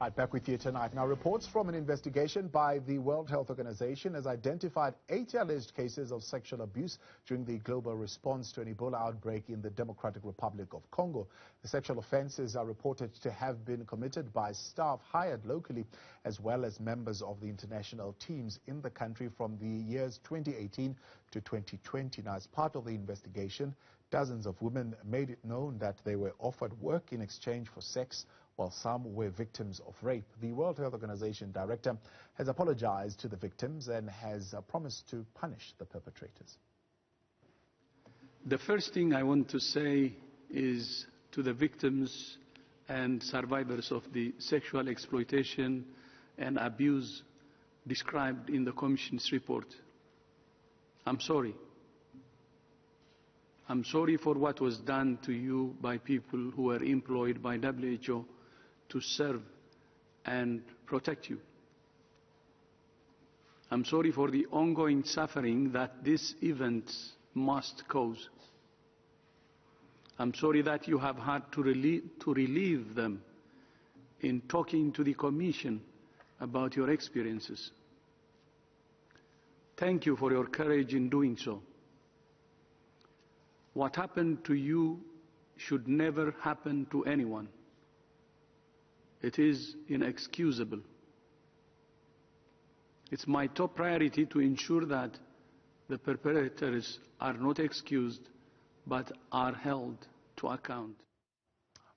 Right, back with you tonight. Now, reports from an investigation by the World Health Organization has identified 80 alleged cases of sexual abuse during the global response to an Ebola outbreak in the Democratic Republic of Congo. The sexual offenses are reported to have been committed by staff hired locally, as well as members of the international teams in the country from the years 2018 to 2020. Now, as part of the investigation, dozens of women made it known that they were offered work in exchange for sex, while some were victims of rape. The World Health Organization director has apologized to the victims and has promised to punish the perpetrators. The first thing I want to say is to the victims and survivors of the sexual exploitation and abuse described in the Commission's report. I'm sorry. I'm sorry for what was done to you by people who were employed by WHO to serve and protect you. I'm sorry for the ongoing suffering that these events must cause. I'm sorry that you have had to relieve them in talking to the Commission about your experiences. Thank you for your courage in doing so. What happened to you should never happen to anyone. It is inexcusable. It's my top priority to ensure that the perpetrators are not excused but are held to account.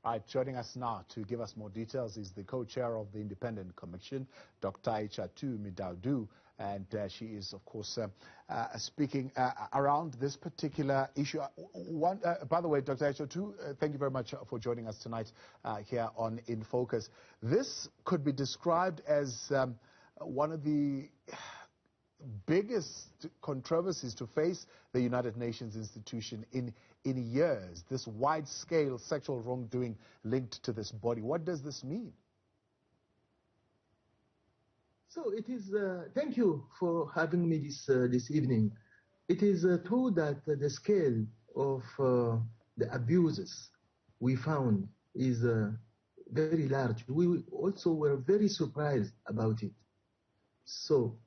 All right, joining us now to give us more details is the co-chair of the Independent Commission, Dr. Aïchatou Mindaoudou, and she is, of course, speaking around this particular issue. By the way, Dr. Aïchatou, thank you very much for joining us tonight here on In Focus. This could be described as one of the biggest controversies to face the United Nations institution in years, this wide-scale sexual wrongdoing linked to this body. What does this mean? So it is, thank you for having me this evening. It is true that the scale of the abuses we found is very large. We also were very surprised about it. So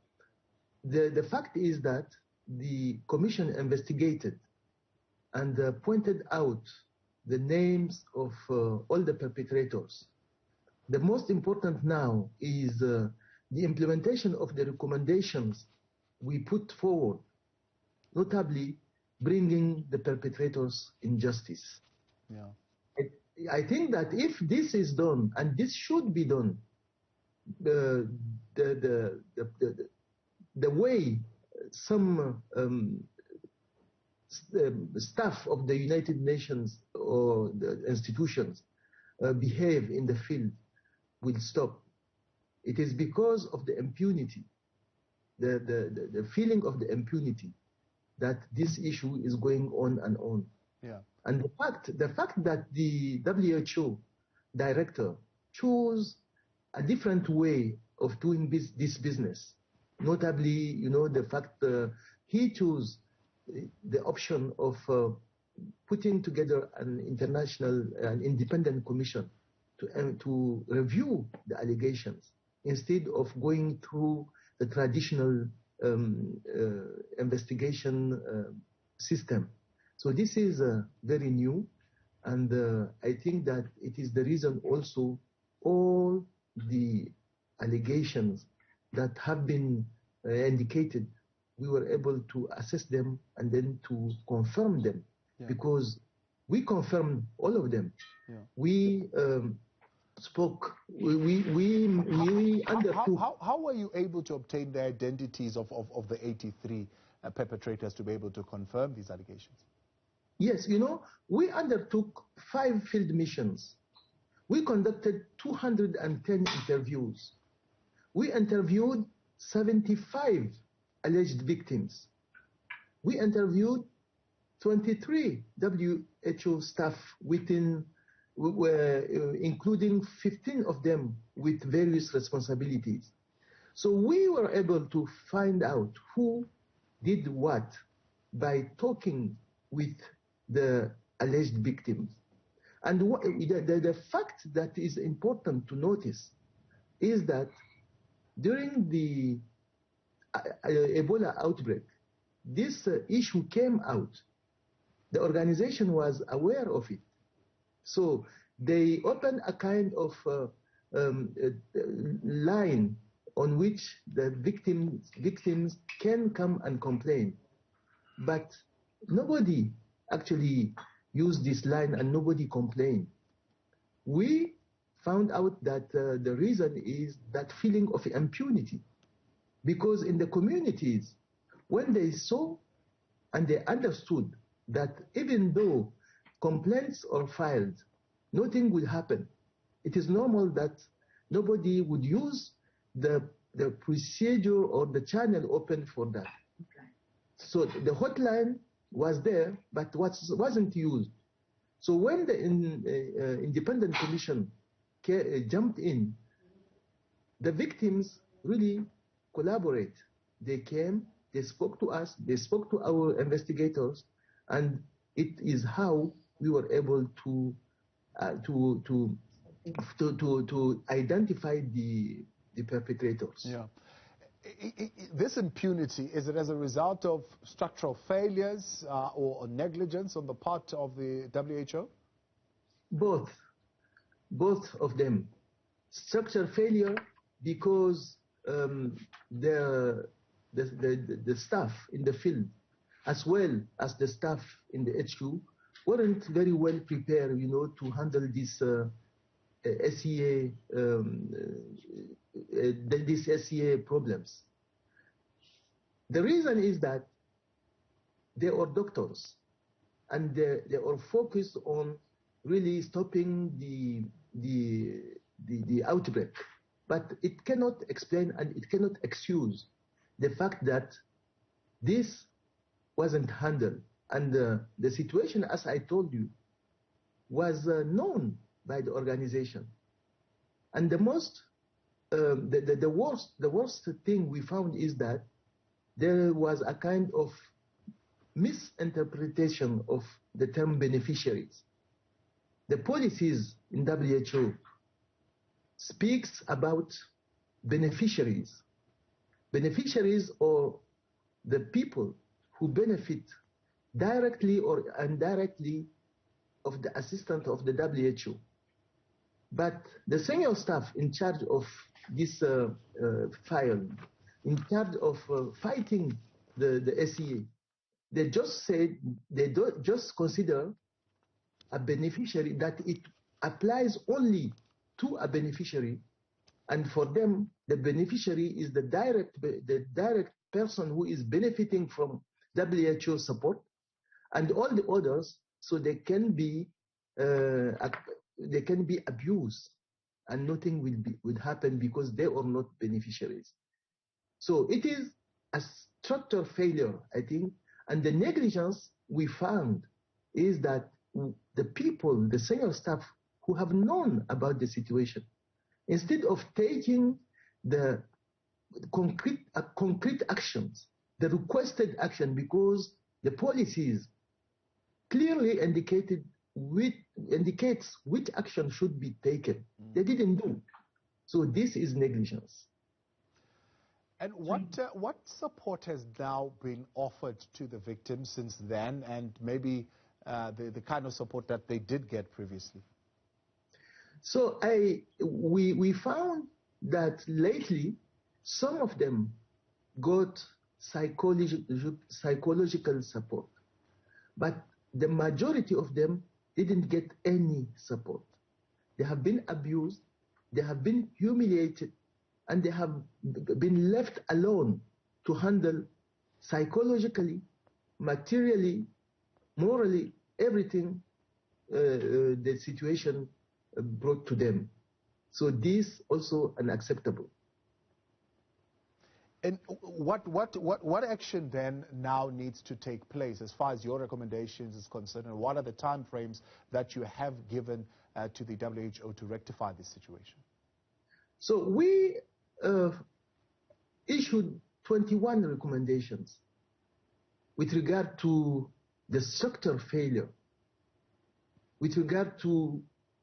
the fact is that the Commission investigated and pointed out the names of all the perpetrators. The most important now is the implementation of the recommendations we put forward, notably bringing the perpetrators in justice. Yeah. I think that if this is done, and this should be done, the way some staff of the United Nations or the institutions behave in the field will stop. It is because of the impunity, the feeling of the impunity that this issue is going on and on. Yeah. And the fact that the WHO director chose a different way of doing this business, notably, you know, the fact he chose the option of putting together an independent commission to review the allegations instead of going through the traditional investigation system. So this is very new, and I think that it is the reason also all the allegations that have been indicated, we were able to assess them and then to confirm them, because we confirmed all of them. Yeah. We spoke, we undertook. How were you able to obtain the identities of the 83 perpetrators to be able to confirm these allegations? Yes, you know, we undertook 5 field missions. We conducted 210 interviews. We interviewed 75 alleged victims. We interviewed 23 WHO staff including 15 of them with various responsibilities. So we were able to find out who did what by talking with the alleged victims. And the fact that is important to notice, is that during the Ebola outbreak, this issue came out. The organization was aware of it. So they opened a kind of line on which the victims can come and complain. But nobody actually used this line and nobody complained. We found out that the reason is that feeling of impunity. Because in the communities, when they saw and they understood that even though complaints are filed, nothing will happen. It is normal that nobody would use the procedure or the channel open for that. Okay. So the hotline was there, but wasn't used. So when the independent commission jumped in, the victims really collaborate. They came, they spoke to us, they spoke to our investigators, and it is how we were able to identify the perpetrators. Yeah. This impunity, is it as a result of structural failures or negligence on the part of the WHO? Both of them. Structural failure because the staff in the field, as well as the staff in the HQ, weren't very well prepared, to handle this SEA these SEA problems. The reason is that they are doctors and they are focused on really stopping the outbreak. But it cannot explain and it cannot excuse the fact that this wasn't handled. And the situation, as I told you, was known by the organization. And the worst thing we found is that there was a kind of misinterpretation of the term beneficiaries. The policies in WHO speaks about beneficiaries. Beneficiaries are the people who benefit directly or indirectly of the assistance of the WHO. But the senior staff in charge of this file, in charge of fighting the SEA, they just said, they don't just consider a beneficiary that it applies only to a beneficiary, and for them the beneficiary is the direct person who is benefiting from WHO support, and all the others, so they can be abused and nothing will happen because they are not beneficiaries. So it is a structural failure, I think, and the negligence we found is that the people, the senior staff who have known about the situation, instead of taking the concrete actions, the requested action, because the policies clearly indicates which action should be taken. They didn't do. So this is negligence. And what support has now been offered to the victims since then, and maybe the kind of support that they did get previously? So we found that lately some of them got psychological support, but the majority of them didn't get any support. They have been abused, they have been humiliated, and they have been left alone to handle psychologically, materially, morally, everything the situation brought to them. So this also unacceptable. And what action then now needs to take place as far as your recommendations is concerned, and what are the time frames that you have given to the WHO to rectify this situation? So we issued 21 recommendations with regard to the structural failure, with regard to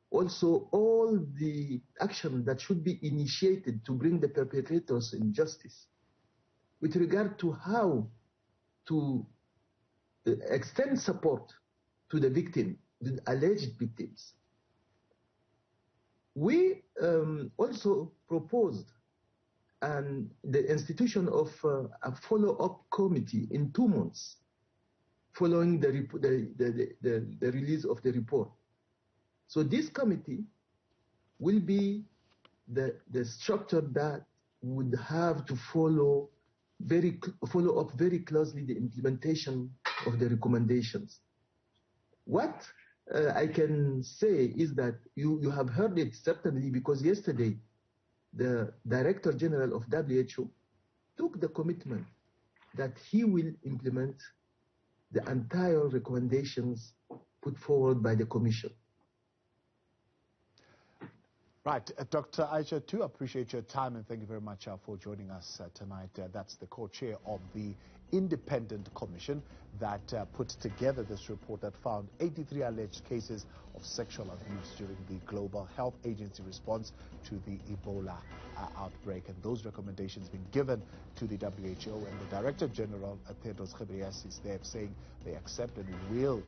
also all the action that should be initiated to bring the perpetrators in justice with regard to how to extend support to the victim, the alleged victims. We also proposed the institution of a follow-up committee in 2 months following the release of the report. So this committee will be the structure that would have to follow up very closely the implementation of the recommendations. What I can say is that you have heard it certainly, because yesterday the Director General of WHO took the commitment that he will implement the entire recommendations put forward by the Commission. Right, Dr. Aïchatou, appreciate your time and thank you very much for joining us tonight. That's the co-chair of the independent commission that put together this report that found 83 alleged cases of sexual abuse during the Global Health Agency response to the Ebola outbreak. And those recommendations being given to the WHO, and the Director General, Tedros Ghebreyesus, is there saying they accept and will